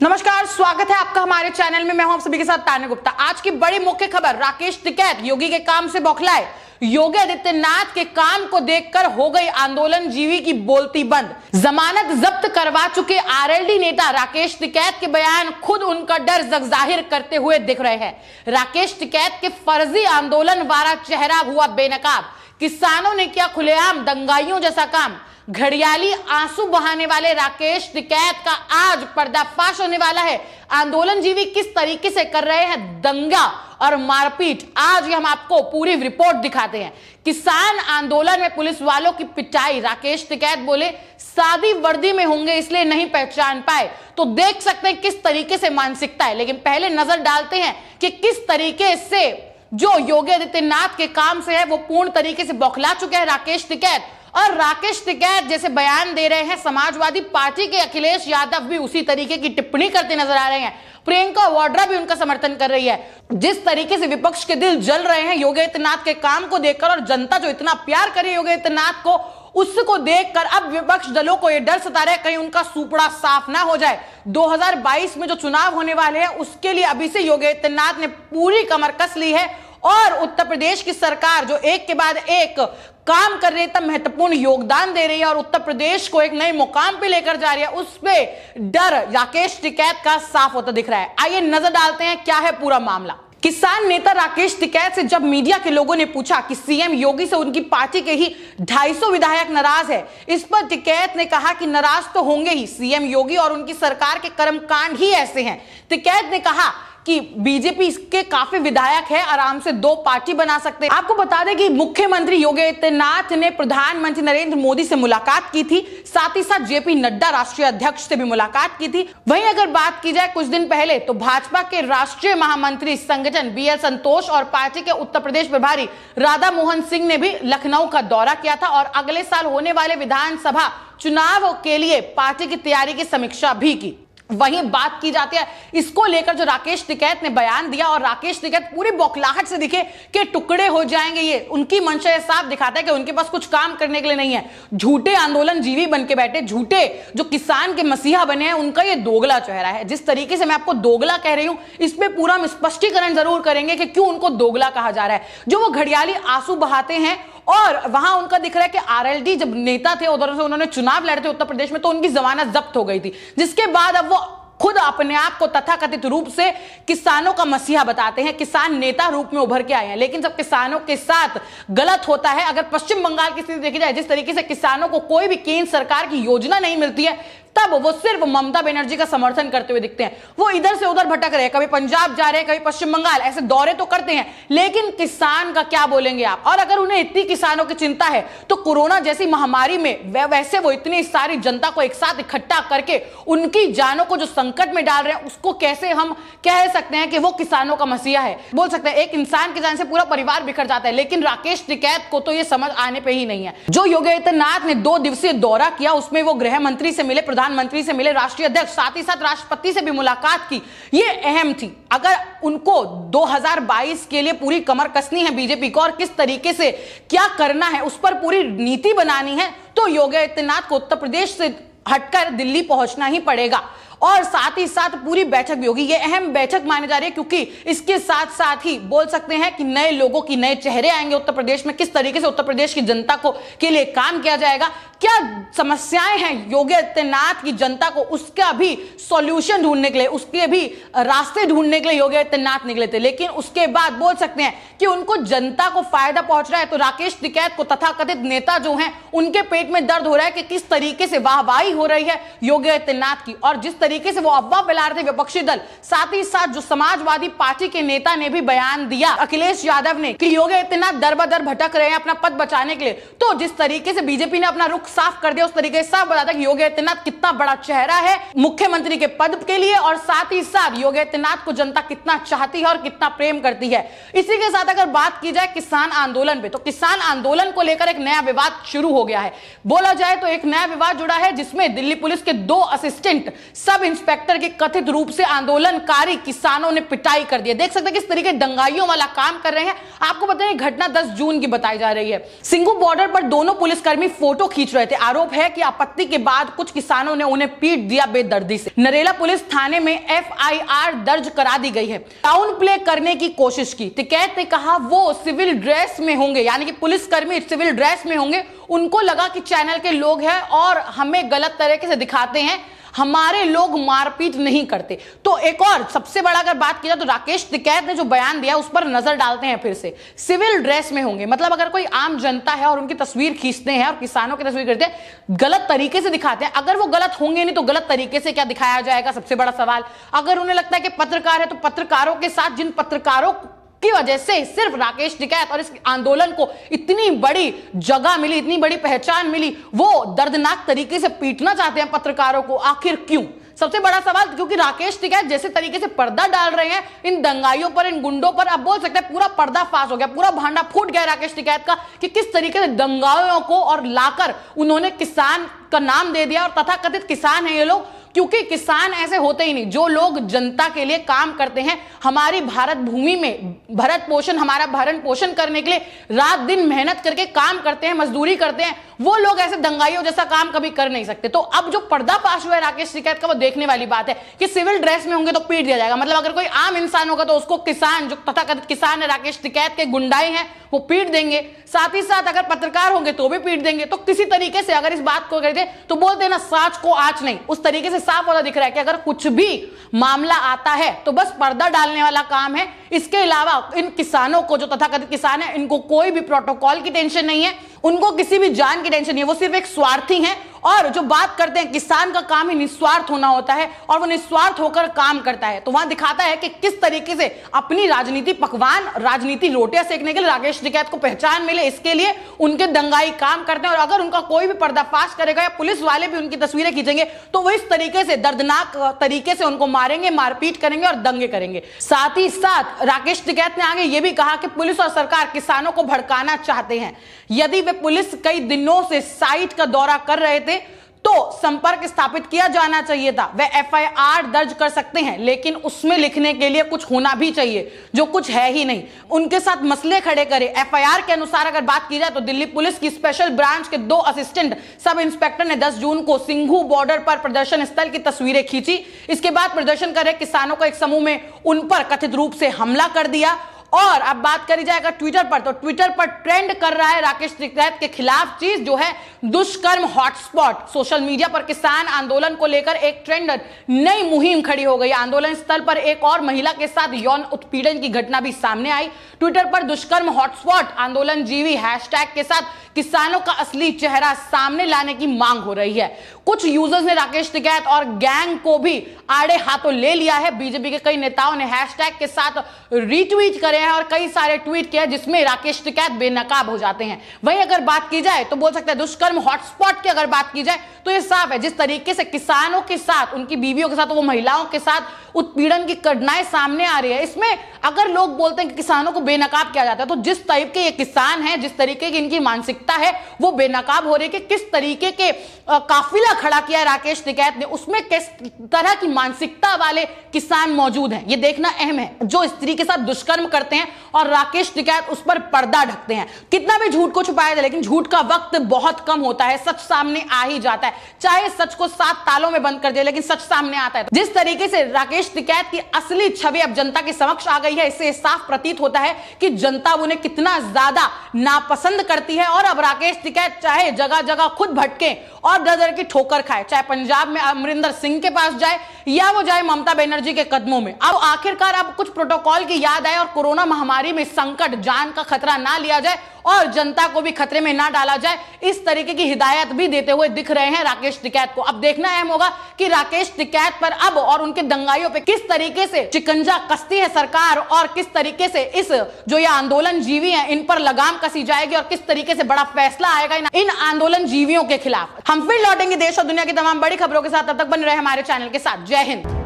नमस्कार, स्वागत है आपका हमारे चैनल में। मैं हूं आप सभी के साथ तान्या गुप्ता। आज की बड़ी मुख्य खबर, राकेश टिकैत योगी के काम से बौखलाए। योगी आदित्यनाथ के काम को देखकर हो गई आंदोलन जीवी की बोलती बंद। जमानत जब्त करवा चुके आरएलडी नेता राकेश टिकैत के बयान खुद उनका डर जाहिर करते हुए दिख रहे हैं। राकेश टिकैत के फर्जी आंदोलन वाला चेहरा हुआ बेनकाब। किसानों ने किया खुलेआम दंगाइयों जैसा काम। घड़ियाली आंसू बहाने वाले राकेश टिकैत का आज पर्दाफाश होने वाला है। आंदोलन जीवी किस तरीके से कर रहे हैं दंगा और मारपीट, आज हम आपको पूरी रिपोर्ट दिखाते हैं। किसान आंदोलन में पुलिस वालों की पिटाई। राकेश टिकैत बोले सादी वर्दी में होंगे इसलिए नहीं पहचान पाए। तो देख सकते हैं किस तरीके से मानसिकता है। लेकिन पहले नजर डालते हैं कि किस तरीके से जो योगी आदित्यनाथ के काम से है वो पूर्ण तरीके से बौखला चुके हैं राकेश टिकैत। और राकेश टिकैत जैसे बयान दे रहे हैं, समाजवादी पार्टी के अखिलेश यादव भी उसी तरीके की टिप्पणी करते नजर आ रहे हैं। प्रियंका वाड्रा भी उनका समर्थन कर रही है। जिस तरीके से विपक्ष के दिल जल रहे हैं योगी आदित्यनाथ के काम को देखकर, और जनता जो इतना प्यार करे योगी आदित्यनाथ को, उसको देखकर अब विपक्ष दलों को यह डर सता रहा है कहीं उनका सुपड़ा साफ ना हो जाए। 2022 में जो चुनाव होने वाले हैं उसके लिए अभी से योगी आदित्यनाथ ने पूरी कमर कस ली है। और उत्तर प्रदेश की सरकार जो एक के बाद एक काम कर रही है, तब महत्वपूर्ण योगदान दे रही है और उत्तर प्रदेश को एक नए मुकाम पे लेकर जा रही है, उस पे डर राकेश टिकैत का साफ होता दिख रहा है। आइए नजर डालते हैं क्या है पूरा मामला। किसान नेता राकेश टिकैत से जब मीडिया के लोगों ने पूछा कि सीएम योगी से उनकी पार्टी के ही 250 विधायक नाराज है, इस पर टिकैत ने कहा कि नाराज तो होंगे ही, सीएम योगी और उनकी सरकार के कर्मकांड ही ऐसे हैं। टिकैत ने कहा कि बीजेपी के काफी विधायक है, आराम से 2 पार्टी बना सकते हैं। आपको बता दें कि मुख्यमंत्री योगी आदित्यनाथ ने प्रधानमंत्री नरेंद्र मोदी से मुलाकात की थी, साथ ही साथ जेपी नड्डा राष्ट्रीय अध्यक्ष से भी मुलाकात की थी। वहीं अगर बात की जाए कुछ दिन पहले, तो भाजपा के राष्ट्रीय महामंत्री संगठन बीएल संतोष और पार्टी के उत्तर प्रदेश प्रभारी राधा मोहन सिंह ने भी लखनऊ का दौरा किया था और अगले साल होने वाले विधानसभा चुनाव के लिए पार्टी की तैयारी की समीक्षा भी की। वहीं बात की जाती है इसको लेकर जो राकेश टिकैत ने बयान दिया, और राकेश टिकैत पूरी बौखलाहट से दिखे कि टुकड़े हो जाएंगे। ये उनकी मंशा साफ दिखाता है कि उनके पास कुछ काम करने के लिए नहीं है। झूठे आंदोलन जीवी बन के बैठे, झूठे जो किसान के मसीहा बने हैं, उनका ये दोगला चेहरा है। जिस तरीके से मैं आपको दोगला कह रही हूं, इस पे पूरा हम स्पष्टीकरण जरूर करेंगे कि क्यों उनको दोगला कहा जा रहा है। जो वो घड़ियाली आंसू बहाते हैं, और वहां उनका दिख रहा है कि आरएलडी जब नेता थे उधर से उन्होंने चुनाव लड़े थे उत्तर प्रदेश में, तो उनकी जमानत जब्त हो गई थी, जिसके बाद अब वो खुद अपने आप को तथाकथित रूप से किसानों का मसीहा बताते हैं, किसान नेता रूप में उभर के आए हैं। लेकिन जब किसानों के साथ गलत होता है, अगर पश्चिम बंगाल की स्थिति देखी जाए, जिस तरीके से किसानों को कोई भी केंद्र सरकार की योजना नहीं मिलती है, तब वो सिर्फ ममता बनर्जी का समर्थन करते हुए दिखते हैं। वो इधर से उधर भटक रहे हैं, कभी पंजाब जा रहे हैं, कभी पश्चिम बंगाल, ऐसे दौरे तो करते हैं, लेकिन किसान का क्या बोलेंगे आप। और अगर उन्हें इतनी किसानों की चिंता है तो कोरोना जैसी महामारी में वैसे वो इतनी सारी जनता को एक साथ इकट्ठा करके उनकी जानों को जो संकट में डाल रहे हैं, उसको कैसे हम कह सकते हैं कि वो किसानों का मसीहा है। बोल सकते हैं एक इंसान की जान से पूरा परिवार बिखर जाता है, लेकिन राकेश टिकैत को तो ये समझ आने पे ही नहीं है। जो योगी आदित्यनाथ ने 2 दिवसीय दौरा किया, उसमें वो गृह मंत्री से मिले, प्रधानमंत्री से मिले, राष्ट्रीय अध्यक्ष, साथ ही साथ राष्ट्रपति से भी मुलाकात की। ये अहम थी। अगर उनको 2022 के लिए पूरी कमर कसनी है बीजेपी को और किस तरीके से क्या करना है उस पर पूरी नीति बनानी है, तो योगी आदित्यनाथ को उत्तर प्रदेश से हटकर दिल्ली पहुंचना ही पड़ेगा। और साथ ही साथ पूरी बैठक भी होगी। ये अहम बैठक मानी जा रही है क्योंकि इसके साथ साथ ही बोल सकते हैं कि नए लोगों की नए चेहरे आएंगे उत्तर प्रदेश में। किस तरीके से उत्तर प्रदेश की जनता को के लिए काम किया जाएगा, क्या समस्याएं हैं योगी आदित्यनाथ की जनता को, उसका भी सॉल्यूशन ढूंढने के लिए, उसके भी रास्ते ढूंढने के लिए योगी आदित्यनाथ निकले थे। लेकिन उसके बाद बोल सकते हैं कि उनको जनता को फायदा पहुंच रहा है, तो राकेश टिकैत को तथाकथित नेता जो हैं उनके पेट में दर्द हो रहा है कि किस तरीके से वाहवाही हो रही है योगी आदित्यनाथ की, और जिस तरीके से वो अफवाह फैला रहे थे विपक्षी दल, साथ ही साथ जो समाजवादी पार्टी के नेता ने भी बयान दिया, अखिलेश यादव ने, कि योगी आदित्यनाथ दर बदर भटक रहे हैं अपना पद बचाने के लिए। तो जिस तरीके से बीजेपी ने अपना रुख साफ कर दिया, उस तरीके से साफ बताता कि योगी आदित्यनाथ कितना बड़ा चेहरा है मुख्यमंत्री के पद के लिए, और साथ ही साथ योगी आदित्यनाथ को जनता कितना चाहती है और कितना प्रेम करती है। इसी के साथ अगर बात की जाए किसान आंदोलन पे, तो किसान आंदोलन को लेकर एक नया विवाद शुरू हो गया है। बोला जाए तो एक नया विवाद जुड़ा है जिसमें दिल्ली पुलिस के 2 असिस्टेंट सब इंस्पेक्टर के कथित रूप से आंदोलनकारी किसानों ने पिटाई कर दी। देख सकते हैं किस तरीके दंगाइयों वाला काम कर रहे हैं। आपको पता है घटना 10 जून की बताई जा रही है। सिंघू बॉर्डर पर दोनों पुलिसकर्मी फोटो खींच रहे थे। आरोप है कि आपत्ति के बाद कुछ किसानों ने उन्हें पीट दिया बेदर्दी से। नरेला पुलिस थाने में FIR दर्ज करा दी गई है। डाउन प्ले करने की कोशिश की। टिकैत ने कहा वो सिविल ड्रेस में होंगे, यानी कि पुलिसकर्मी सिविल ड्रेस में होंगे। उनको लगा कि चैनल के लोग हैं और हमें गलत तरीके से दिखाते हैं, हमारे लोग मारपीट नहीं करते। तो एक और सबसे बड़ा अगर बात की जाए तो राकेश टिकैत ने जो बयान दिया उस पर नजर डालते हैं फिर से। सिविल ड्रेस में होंगे मतलब अगर कोई आम जनता है और उनकी तस्वीर खींचते हैं और किसानों की तस्वीर करते हैं, गलत तरीके से दिखाते हैं। अगर वो गलत होंगे नहीं तो गलत तरीके से क्या दिखाया जाएगा, सबसे बड़ा सवाल। अगर उन्हें लगता है कि पत्रकार है तो पत्रकारों के साथ जिन पत्रकारों की वजह से सिर्फ राकेश टिकैत और इस आंदोलन को इतनी बड़ी जगह मिली, इतनी बड़ी पहचान मिली, वो दर्दनाक तरीके से पीटना चाहते हैं पत्रकारों को, आखिर क्यों? सबसे बड़ा सवाल, क्योंकि राकेश टिकैत जैसे तरीके से पर्दा डाल रहे हैं इन दंगाइयों पर, इन गुंडों पर, अब बोल सकते हैं पूरा पर्दा फाश हो गया, पूरा भांडा फूट गया राकेश टिकैत का कि किस तरीके से दंगाइयों को और लाकर उन्होंने किसान का नाम दे दिया। और तथाकथित किसान है ये लोग, क्योंकि किसान ऐसे होते ही नहीं। जो लोग जनता के लिए काम करते हैं, हमारी भारत भूमि में भरत पोषण, हमारा भरण पोषण करने के लिए रात दिन मेहनत करके काम करते हैं, मजदूरी करते हैं, वो लोग ऐसे दंगाइयों जैसा काम कभी कर नहीं सकते। तो अब जो पर्दाफाश हुआ है राकेश टिकैत का, वो देखने वाली बात है कि सिविल ड्रेस में होंगे तो पीट दिया जाएगा। मतलब अगर कोई आम इंसान होगा तो उसको किसान, जो तथाकथित किसान है राकेश टिकैत के गुंडाई हैं, वो पीट देंगे। साथ ही साथ अगर पत्रकार होंगे तो भी पीट देंगे। तो किसी तरीके से अगर इस बात को कहते तो बोलते ना, साच को आंच नहीं, उस तरीके से साफ वाला दिख रहा है कि अगर कुछ भी मामला आता है तो बस पर्दा डालने वाला काम है। इसके अलावा इन किसानों को, जो तथाकथित किसान है, इनको कोई भी प्रोटोकॉल की टेंशन नहीं है, उनको किसी भी जान की टेंशन नहीं है। वो सिर्फ एक स्वार्थी हैं और जो बात करते हैं, किसान का काम ही निस्वार्थ होना होता है और वो निस्वार्थ होकर काम करता है। तो वहां दिखाता है कि किस तरीके से अपनी राजनीति पकवान, राजनीति रोटियां सेकने के लिए राकेश टिकैत को पहचान मिले, इसके लिए उनके दंगाई काम करते हैं। और अगर उनका कोई भी पर्दाफाश करेगा या पुलिस वाले भी उनकी तस्वीरें खींचेंगे तो वो इस तरीके से दर्दनाक तरीके से उनको मारेंगे, मारपीट करेंगे और दंगे करेंगे। साथ ही साथ राकेश टिकैत ने आगे ये भी कहा कि पुलिस और सरकार किसानों को भड़काना चाहते हैं। यदि वे पुलिस कई दिनों से साइट का दौरा कर रहे थे तो संपर्क स्थापित किया जाना चाहिए था। वे FIR दर्ज कर सकते हैं, लेकिन उसमें लिखने के लिए कुछ होना भी चाहिए, जो कुछ है ही नहीं। उनके साथ मसले खड़े करें। FIR के अनुसार अगर बात की जाए तो दिल्ली पुलिस की स्पेशल ब्रांच के 2 असिस्टेंट सब इंस्पेक्टर ने 10 जून को सिंघू बॉर्डर पर प्रदर्शन स्थल की तस्वीरें खींची। इसके बाद प्रदर्शन कर रहे किसानों को एक समूह में उन पर कथित रूप से हमला कर दिया। और अब बात करी जाएगा ट्विटर पर, तो ट्विटर पर ट्रेंड कर रहा है राकेश टिकैत के खिलाफ चीज, जो है दुष्कर्म हॉटस्पॉट। सोशल मीडिया पर किसान आंदोलन को लेकर एक ट्रेंड, नई मुहिम खड़ी हो गई। आंदोलन स्थल पर एक और महिला के साथ यौन उत्पीड़न की घटना भी सामने आई। ट्विटर पर दुष्कर्म हॉटस्पॉट आंदोलन जीवी हैशटैग के साथ किसानों का असली चेहरा सामने लाने की मांग हो रही है। कुछ यूजर्स ने राकेश टिकैत और गैंग को भी आड़े हाथों ले लिया है। बीजेपी के कई नेताओं ने हैशटैग के साथ रीट्वीट करे हैं और कई सारे ट्वीट किए जिसमें राकेश टिकैत बेनकाब हो जाते हैं। वहीं अगर बात की जाए तो बोल सकते हैं दुष्कर्म हॉटस्पॉट की अगर बात की जाए तो यह साफ है, जिस तरीके से किसानों के साथ, उनकी बीवियों के साथ, वो महिलाओं के साथ उत्पीड़न की घटनाएं सामने आ रही है। इसमें अगर लोग बोलते हैं कि किसानों को बेनकाब किया जाता है, तो जिस टाइप के ये किसान हैं, जिस तरीके की इनकी मानसिकता है, वो बेनकाब हो रही है कि किस तरीके के काफिला खड़ा किया है राकेश टिकैत ने, उसमें किस तरह की मानसिकता वाले किसान मौजूद हैं, ये देखना अहम है। जो स्त्री के साथ दुष्कर्म करते हैं और राकेश टिकैत उस पर पर्दा ढकते हैं। कितना भी झूठ को छुपाया जाए, लेकिन झूठ का वक्त बहुत कम होता है, सच सामने आ ही जाता है। चाहे सच को 7 तालों में बंद कर दे, लेकिन सच सामने आता है। जिस तरीके से राकेश टिकैत की असली छवि अब जनता के समक्ष आ गई है, इससे साफ प्रतीत होता है कि जनता उन्हें कितना ज्यादा नापसंद करती है। और अब राकेश टिकैत चाहे जगह जगह खुद भटके और दर की ठोकर खाए, चाहे पंजाब में अमरिंदर सिंह के पास जाए या वो जाए ममता बनर्जी के कदमों में। अब आखिरकार अब कुछ प्रोटोकॉल की याद आए और कोरोना महामारी में संकट, जान का खतरा ना लिया जाए और जनता को भी खतरे में ना डाला जाए, इस तरीके की हिदायत भी देते हुए दिख रहे हैं राकेश टिकैत को। अब देखना अहम होगा कि राकेश टिकैत पर अब और उनके दंगाइयों पे किस तरीके से शिकंजा कसती है सरकार और किस तरीके से इस जो ये आंदोलन जीवी हैं इन पर लगाम कसी जाएगी और किस तरीके से बड़ा फैसला आएगा इन आंदोलन जीवियों के खिलाफ। हम फिर लौटेंगे देश और दुनिया की तमाम बड़ी खबरों के साथ, तब तक बने रहे हमारे चैनल के साथ। जय हिंद।